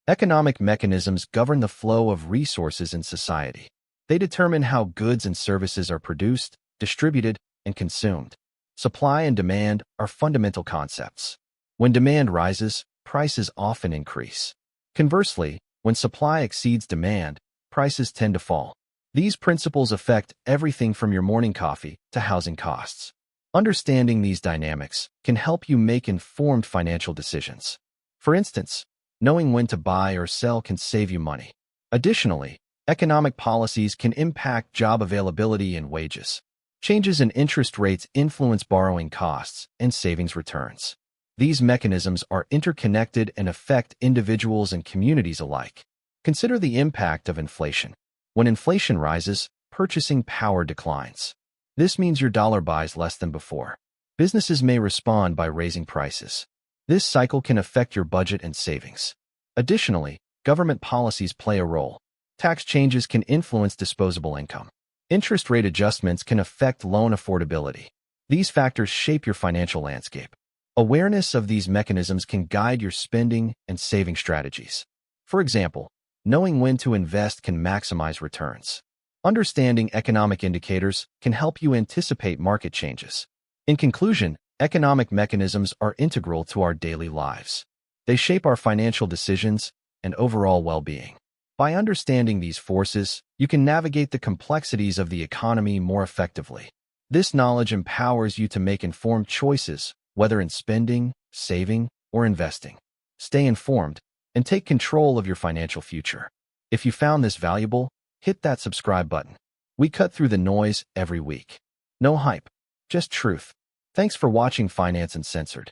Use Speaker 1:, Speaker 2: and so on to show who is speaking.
Speaker 1: Economic mechanisms govern the flow of resources in society. They determine how goods and services are produced, distributed, and consumed. Supply and demand are fundamental concepts. When demand rises, prices often increase. Conversely, when supply exceeds demand, prices tend to fall. These principles affect everything from your morning coffee to housing costs. Understanding these dynamics can help you make informed financial decisions. For instance, knowing when to buy or sell can save you money. Additionally, economic policies can impact job availability and wages. Changes in interest rates influence borrowing costs and savings returns. These mechanisms are interconnected and affect individuals and communities alike. Consider the impact of inflation. When inflation rises, purchasing power declines. This means your dollar buys less than before. Businesses may respond by raising prices. This cycle can affect your budget and savings. Additionally, government policies play a role. Tax changes can influence disposable income. Interest rate adjustments can affect loan affordability. These factors shape your financial landscape. Awareness of these mechanisms can guide your spending and saving strategies. For example, knowing when to invest can maximize returns. Understanding economic indicators can help you anticipate market changes. In conclusion, economic mechanisms are integral to our daily lives. They shape our financial decisions and overall well-being. By understanding these forces, you can navigate the complexities of the economy more effectively. This knowledge empowers you to make informed choices, whether in spending, saving, or investing. Stay informed and take control of your financial future. If you found this valuable, hit that subscribe button. We cut through the noise every week. No hype, just truth. Thanks for watching Finance Uncensored.